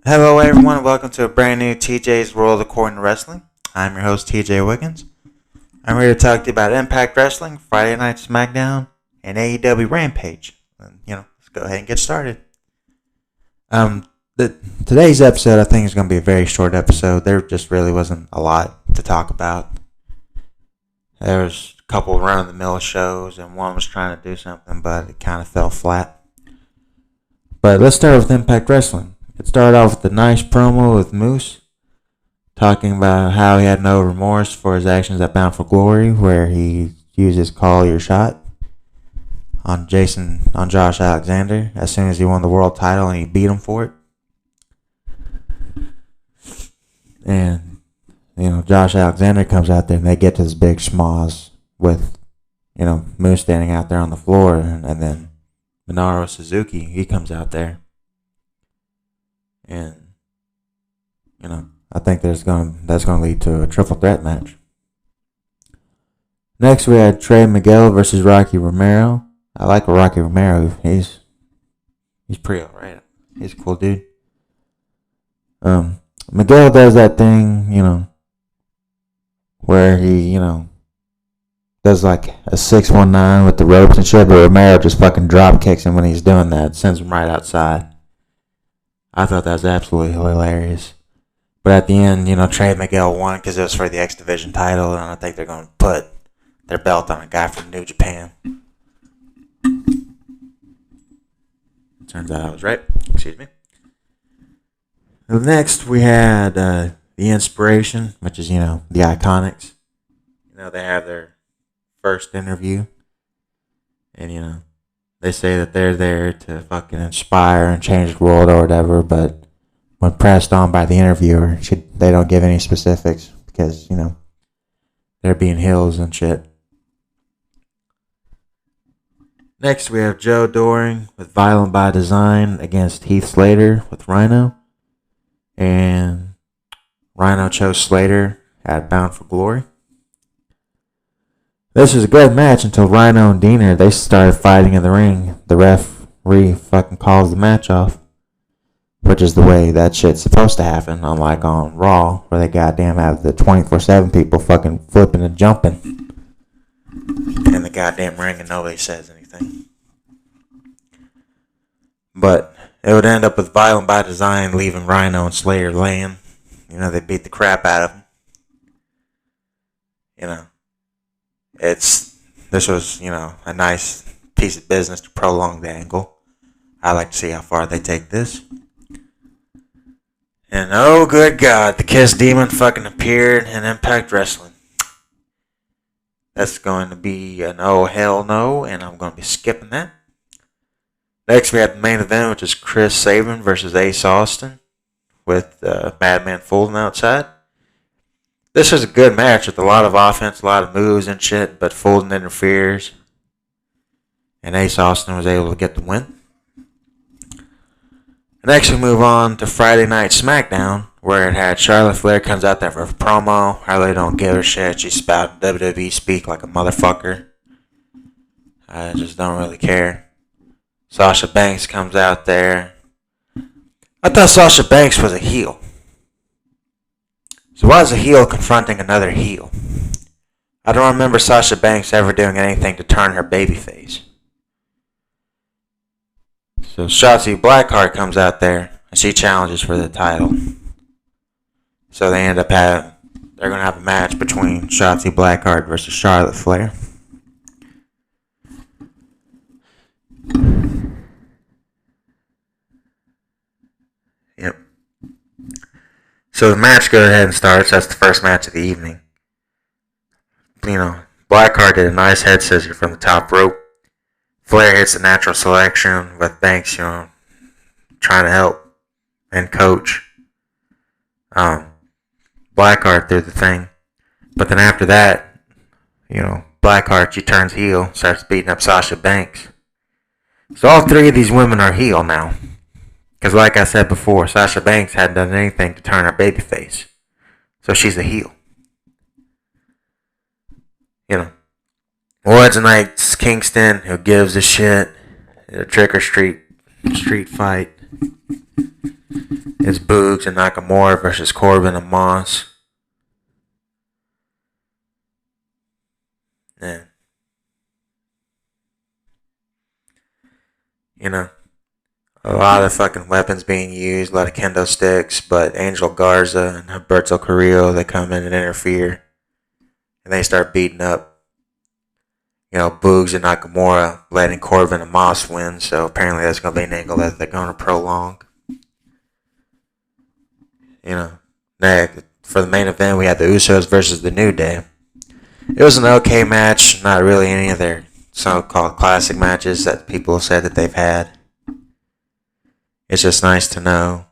Hello, everyone, and welcome to a brand new TJ's World According to Wrestling. I'm your host, TJ Wiggins. I'm here to talk to you about Impact Wrestling, Friday Night Smackdown, and AEW Rampage. Let's go ahead and get started. Today's episode, I think, is going to be a very short episode. There just really wasn't a lot to talk about. There was a couple run-of-the-mill shows, and one was trying to do something, but it kind of fell flat. But let's start with Impact Wrestling. It started off with a nice promo with Moose, talking about how he had no remorse for his actions at Bound for Glory, where he used his call your shot on Josh Alexander as soon as he won the world title, and he beat him for it. And Josh Alexander comes out there and they get to this big schmoz with Moose standing out there on the floor, and then Minoru Suzuki, he comes out there. And I think that's going to lead to a triple threat match. Next, we had Trey Miguel versus Rocky Romero. I like Rocky Romero. He's pretty alright. He's a cool dude. Miguel does that thing, where he, does like a 619 with the ropes and shit, but Romero just fucking drop kicks him when he's doing that. Sends him right outside. I thought that was absolutely hilarious. But at the end, Trey Miguel won because it was for the X Division title, and I think they're going to put their belt on a guy from New Japan. Turns out I was right. Excuse me. Next, we had The Inspiration, which is, the Iconics. They have their first interview. And, they say that they're there to fucking inspire and change the world or whatever, but when pressed on by the interviewer, they don't give any specifics because, they're being heels and shit. Next, we have Joe Doring with Violent by Design against Heath Slater with Rhino. And Rhino chose Slater at Bound for Glory. This was a good match until Rhino and Diener, they started fighting in the ring. The referee fucking calls the match off. Which is the way that shit's supposed to happen, unlike on Raw, where they goddamn have the 24/7 people fucking flipping and jumping in the goddamn ring and nobody says anything. But it would end up with Violent by Design leaving Rhino and Slater laying. They beat the crap out of them. This was, a nice piece of business to prolong the angle. I like to see how far they take this. And oh good God, the Kiss Demon fucking appeared in Impact Wrestling. That's going to be an oh hell no, and I'm going to be skipping that. Next we have the main event, which is Chris Sabin versus Ace Austin with Madman Fulton outside. This was a good match with a lot of offense, a lot of moves and shit, but Fulton interferes. And Ace Austin was able to get the win. Next we move on to Friday Night Smackdown, where it had Charlotte Flair comes out there for a promo. I really don't give a shit. She's spouting WWE speak like a motherfucker. I just don't really care. Sasha Banks comes out there. I thought Sasha Banks was a heel. So why is a heel confronting another heel? I don't remember Sasha Banks ever doing anything to turn her babyface. So Shotzi Blackheart comes out there and she challenges for the title. So they end up they're going to have a match between Shotzi Blackheart versus Charlotte Flair. Yep. So the match goes ahead and starts. That's the first match of the evening. Blackheart did a nice head scissor from the top rope. Flair hits the natural selection with Banks, trying to help and coach Blackheart through the thing. But then after that, Blackheart, she turns heel, starts beating up Sasha Banks. So all three of these women are heel now. Because like I said before, Sasha Banks hadn't done anything to turn her babyface. So she's a heel. Woods Knights Kingston, who gives a shit. A trick or street fight. It's Boogs and Nakamura versus Corbin and Moss. Yeah. You know, a lot of fucking weapons being used, a lot of kendo sticks, but Angel Garza and Humberto Carrillo, they come in and interfere. And they start beating up, Boogs and Nakamura, letting Corbin and Moss win. So apparently that's going to be an angle that they're going to prolong. Next, for the main event, we had the Usos versus the New Day. It was an okay match, not really any of their so-called classic matches that people have said that they've had. It's just nice to know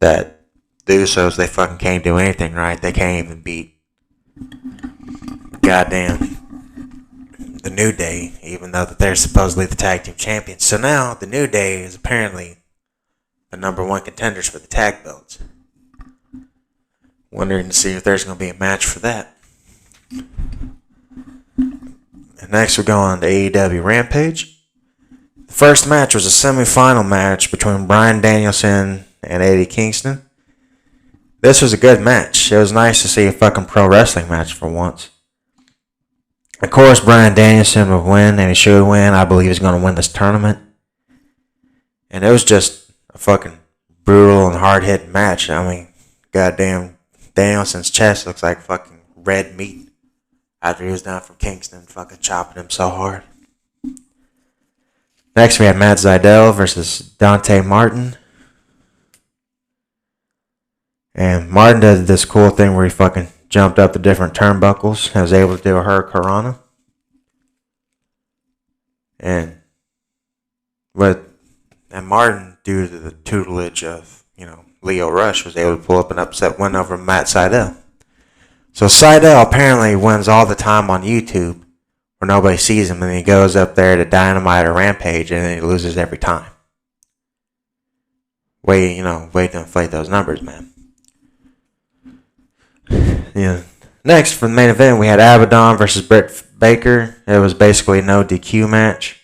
that the Usos, they fucking can't do anything right. They can't even beat goddamn the New Day, even though that they're supposedly the tag team champions. So now the New Day is apparently the number one contenders for the tag belts. Wondering to see if there's going to be a match for that. And next we're going to AEW Rampage. The first match was a semi-final match between Bryan Danielson and Eddie Kingston. This was a good match. It was nice to see a fucking pro wrestling match for once. Of course, Bryan Danielson would win, and he should win. I believe he's going to win this tournament. And it was just a fucking brutal and hard-hitting match. I mean, goddamn, Danielson's chest looks like fucking red meat after he was down from Kingston, fucking chopping him so hard. Next, we had Matt Sydal versus Dante Martin. And Martin did this cool thing where he fucking jumped up the different turnbuckles and was able to do a Hurricanrana. And Martin, due to the tutelage of, Leo Rush, was able to pull up an upset win over Matt Sydal. So Sydal apparently wins all the time on YouTube where nobody sees him, and he goes up there to Dynamite or Rampage and then he loses every time. Way to inflate those numbers, man. Yeah. Next, for the main event, we had Abaddon versus Britt Baker. It was basically a no DQ match.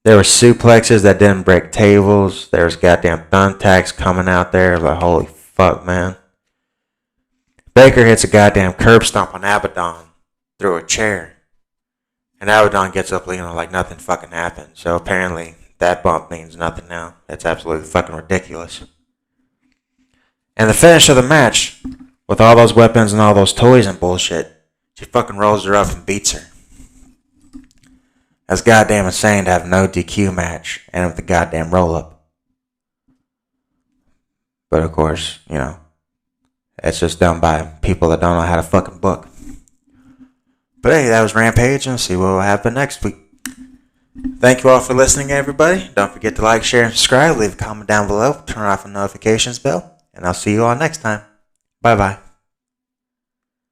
There were suplexes that didn't break tables. There was goddamn thumbtacks coming out there. Like, holy fuck, man. Baker hits a goddamn curb stomp on Abaddon through a chair. And Abaddon gets up, like nothing fucking happened. So apparently that bump means nothing now. That's absolutely fucking ridiculous. And the finish of the match, with all those weapons and all those toys and bullshit, she fucking rolls her up and beats her. That's goddamn insane to have no DQ match and with the goddamn roll-up. But of course, it's just done by people that don't know how to fucking book. But hey, that was Rampage, and we'll see what will happen next week. Thank you all for listening, everybody. Don't forget to like, share, and subscribe. Leave a comment down below. Turn off the notifications bell. And I'll see you all next time. Bye-bye.